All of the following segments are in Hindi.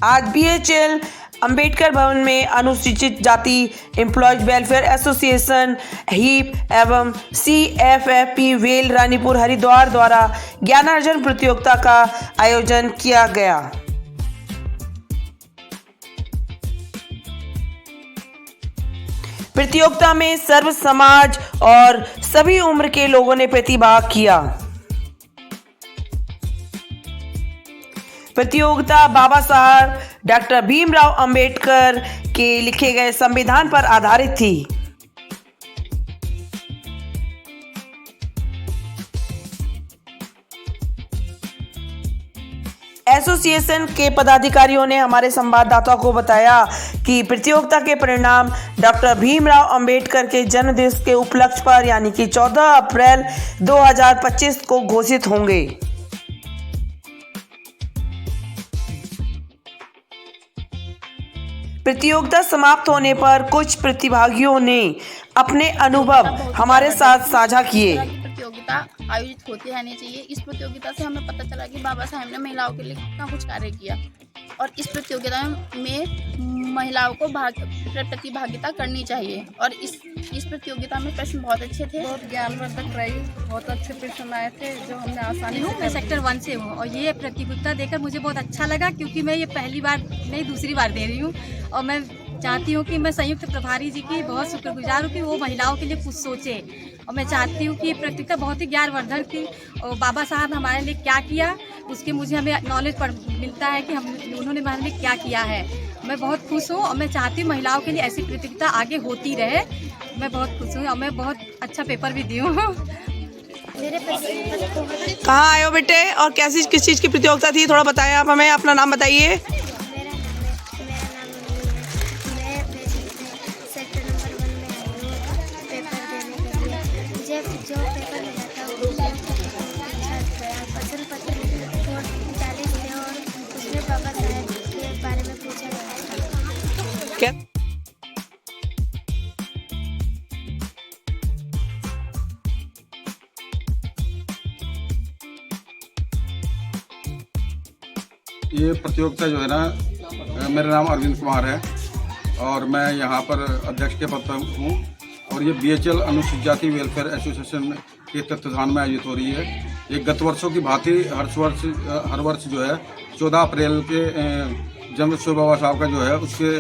आज BHL अंबेडकर भवन में अनुसूचित जाति एम्प्लॉयज वेलफेयर एसोसिएशन हीप एवं CFFP वेल रानीपुर हरिद्वार द्वारा ज्ञानार्जन प्रतियोगिता का आयोजन किया गया। प्रतियोगिता में सर्व समाज और सभी उम्र के लोगों ने प्रतिभाग किया। प्रतियोगिता बाबा साहब डॉक्टर भीमराव अंबेडकर के लिखे गए संविधान पर आधारित थी। एसोसिएशन के पदाधिकारियों ने हमारे संवाददाता को बताया कि प्रतियोगिता के परिणाम डॉक्टर भीमराव अंबेडकर के जन्मदिवस के उपलक्ष्य पर यानी कि 14 अप्रैल 2025 को घोषित होंगे। प्रतियोगिता समाप्त होने पर कुछ प्रतिभागियों ने अपने अनुभव हमारे साथ साझा किए। प्रतियोगिता आयोजित होती रहनी चाहिए। इस प्रतियोगिता से हमें पता चला कि बाबा साहब ने महिलाओं के लिए कितना कुछ कार्य किया और इस प्रतियोगिता में महिलाओं को प्रतिभागिता करनी चाहिए। और इस प्रतियोगिता में प्रश्न बहुत अच्छे थे, बहुत ज्ञानवर्धक रही, बहुत अच्छे प्रश्न आए थे जो हमने आसानी से। मैं सेक्टर 1 से हूँ और ये प्रतियोगिता देकर मुझे बहुत अच्छा लगा क्योंकि मैं ये पहली बार नहीं दूसरी बार दे रही हूँ और मैं चाहती हूँ कि मैं संयुक्त प्रभारी जी की बहुत शुक्रगुजार हूँ कि वो महिलाओं के लिए कुछ सोचे और मैं चाहती हूँ कि ये प्रतियोगिता बहुत ही ज्ञानवर्धक थी और बाबा साहब हमारे लिए क्या किया उसके हमें नॉलेज मिलता है कि उन्होंने हमारे लिए क्या किया है। मैं बहुत खुश हूँ और मैं चाहती हूँ महिलाओं के लिए ऐसी प्रतियोगिता आगे होती रहे। मैं बहुत खुश हूँ और मैं बहुत अच्छा पेपर भी दी हूँ। कहाँ आए हो बेटे और किस चीज़ की प्रतियोगिता थी, थोड़ा बताएं आप हमें, अपना नाम बताइए। जो पेपर मिला था वो अच्छा गया। प्रश्न पत्र 40 थे और उसमें बाबा साहब के बारे में पूछा गया था। क्या ये प्रतियोगिता जो है ना, मेरा नाम अरविंद कुमार है और मैं यहाँ पर अध्यक्ष के पद पर हूँ और ये BHL अनुसूचित जाति वेलफेयर एसोसिएशन के तत्वाधान में आयोजित हो रही है। ये गत वर्षों की भांति हर वर्ष जो है 14 अप्रैल के जन्मदिवस बाबा साहब का जो है उसके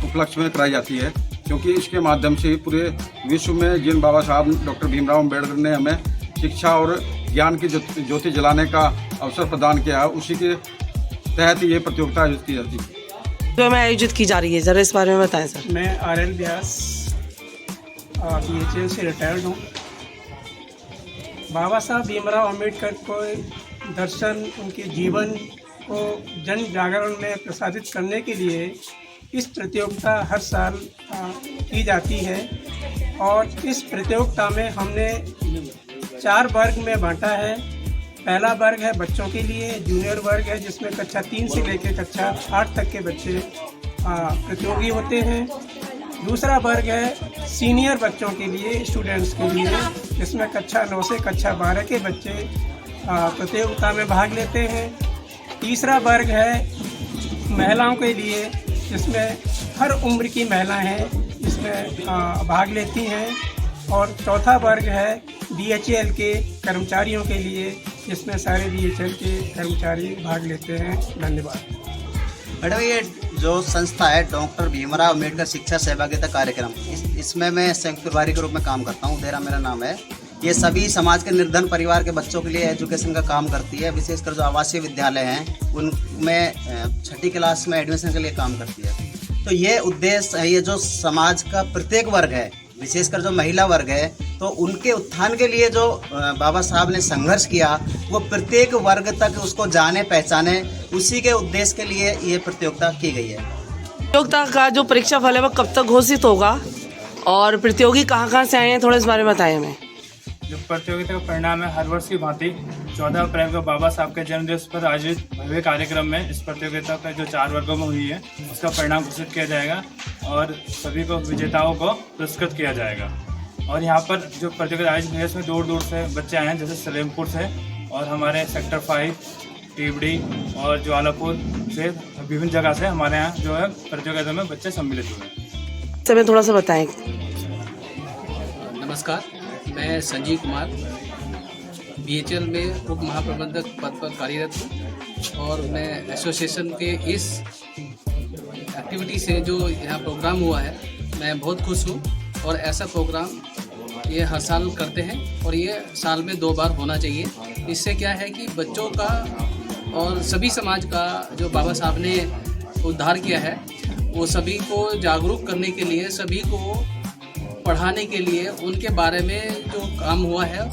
उपलक्ष्य में कराई जाती है, क्योंकि इसके माध्यम से पूरे विश्व में जिन बाबा साहब डॉक्टर भीमराव अम्बेडकर ने हमें शिक्षा और ज्ञान की ज्योति जलाने का अवसर प्रदान किया है, उसी के तहत ये प्रतियोगिता आयोजित की जाती है। जो में आयोजित की जा रही है, जरा इस बारे में बताएं सर। मैं RL व्यास BHL से रिटायर्ड हूँ। बाबा साहब भीमराव अम्बेडकर को दर्शन, उनके जीवन को जन जागरण में प्रसारित करने के लिए इस प्रतियोगिता हर साल की जाती है और इस प्रतियोगिता में हमने 4 वर्ग में बांटा है। पहला वर्ग है बच्चों के लिए, जूनियर वर्ग है जिसमें कक्षा 3 से लेकर कक्षा 8 तक के बच्चे प्रतियोगी होते हैं। दूसरा वर्ग है सीनियर बच्चों के लिए, स्टूडेंट्स के लिए, जिसमें कक्षा 9 से कक्षा 12 के बच्चे प्रतियोगिता में भाग लेते हैं। तीसरा वर्ग है महिलाओं के लिए, जिसमें हर उम्र की महिलाएं हैं इसमें भाग लेती हैं। और चौथा वर्ग है BHL के कर्मचारियों के लिए, जिसमें सारे BHL के कर्मचारी भाग लेते हैं। धन्यवाद। मैडम, ये जो संस्था है डॉक्टर भीमराव अम्बेडकर शिक्षा सहभागिता कार्यक्रम, इसमें मैं संयुक्त प्रभारी के रूप में काम करता हूँ। मेरा नाम है। ये सभी समाज के निर्धन परिवार के बच्चों के लिए एजुकेशन का काम करती है, विशेषकर जो आवासीय विद्यालय हैं उनमें 6ठी क्लास में एडमिशन के लिए काम करती है। तो ये उद्देश्य है, ये जो समाज का प्रत्येक वर्ग है, विशेषकर जो महिला वर्ग है, तो उनके उत्थान के लिए जो बाबा साहब ने संघर्ष किया वो प्रत्येक वर्ग तक उसको जाने पहचाने, उसी के उद्देश्य के लिए ये प्रतियोगिता की गई है। प्रतियोगिता का जो परीक्षा फल है वो कब तक घोषित होगा और प्रतियोगी कहाँ से आए हैं, थोड़ा इस बारे में बताएं हमें। जो प्रतियोगिता का परिणाम है, हर वर्ष की भांति 14 अप्रैल को बाबा साहब के जन्मदिवस पर आयोजित भव्य कार्यक्रम में इस प्रतियोगिता का जो 4 वर्गों में हुई है उसका परिणाम घोषित किया जाएगा और सभी को विजेताओं को पुरस्कृत किया जाएगा। और यहाँ पर जो प्रतियोगिता आयोजित हुई है इसमें दूर दूर से बच्चे आए हैं, जैसे सलेमपुर से और हमारे सेक्टर 5 टीबड़ी और ज्वालापुर से विभिन्न जगह से हमारे यहाँ जो है प्रतियोगिता में बच्चे सम्मिलित हुए हैं। समय थोड़ा सा बताएं। नमस्कार, मैं संजीव कुमार BHL में उप महाप्रबंधक पद पर कार्यरत हूँ और मैं एसोसिएशन के इस एक्टिविटी से जो यहाँ प्रोग्राम हुआ है मैं बहुत खुश हूँ। और ऐसा प्रोग्राम ये हर साल करते हैं और ये साल में 2 बार होना चाहिए। इससे क्या है कि बच्चों का और सभी समाज का जो बाबा साहब ने उद्धार किया है वो सभी को जागरूक करने के लिए, सभी को पढ़ाने के लिए, उनके बारे में जो काम हुआ है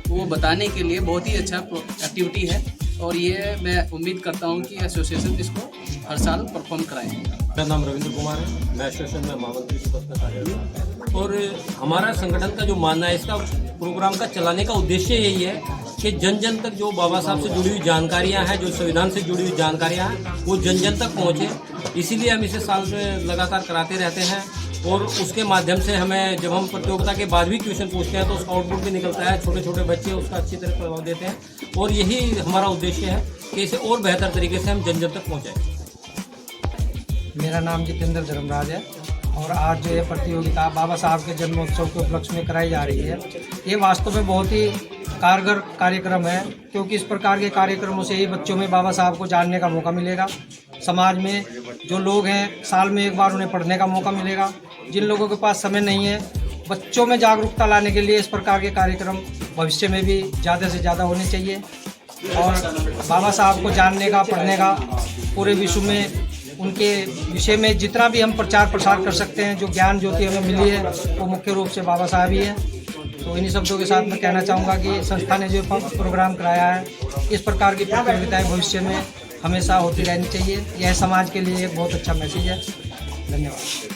वो बताने के लिए बहुत ही अच्छा एक्टिविटी है। और ये मैं उम्मीद करता हूँ कि एसोसिएशन इसको हर साल परफॉर्म कराएं। मेरा नाम रविंद्र कुमार है, मैं एसोसिएशन में महामंत्री के पद पर कार्यरत हूँ। और हमारा संगठन का जो मानना है, इसका प्रोग्राम का चलाने का उद्देश्य यही है कि जन जन तक जो बाबा साहब से जुड़ी हुई जानकारियाँ हैं, जो संविधान से जुड़ी हुई जानकारियाँ हैं, वो जन जन तक पहुँचे। इसीलिए हम इसे साल में लगातार कराते रहते हैं। और उसके माध्यम से हमें, जब हम प्रतियोगिता के बाद भी क्वेश्चन पूछते हैं तो उसका आउटपुट भी निकलता है। छोटे छोटे बच्चे उसका अच्छी तरह प्रभाव देते हैं और यही हमारा उद्देश्य है कि इसे और बेहतर तरीके से हम जन जन तक पहुँचाएं। मेरा नाम जितेंद्र धर्मराज है और आज जो ये प्रतियोगिता बाबा साहब के जन्मोत्सव के उपलक्ष्य में कराई जा रही है, ये वास्तव में बहुत ही कारगर कार्यक्रम है, क्योंकि इस प्रकार के कार्यक्रमों से ही बच्चों में बाबा साहब को जानने का मौका मिलेगा। समाज में जो लोग हैं, साल में 1 बार उन्हें पढ़ने का मौका मिलेगा। जिन लोगों के पास समय नहीं है, बच्चों में जागरूकता लाने के लिए इस प्रकार के कार्यक्रम भविष्य में भी ज़्यादा से ज़्यादा होने चाहिए। और बाबा साहब को जानने का, पढ़ने का, पूरे विश्व में उनके विषय में जितना भी हम प्रचार प्रसार कर सकते हैं, जो ज्ञान ज्योति हमें मिली है वो मुख्य रूप से बाबा साहब ही है। तो इन्हीं शब्दों के साथ मैं कहना चाहूँगा कि संस्था ने जो प्रोग्राम कराया है, इस प्रकार की प्रतियोगिताएं भविष्य में हमेशा होती रहनी चाहिए। यह समाज के लिए एक बहुत अच्छा मैसेज है। धन्यवाद।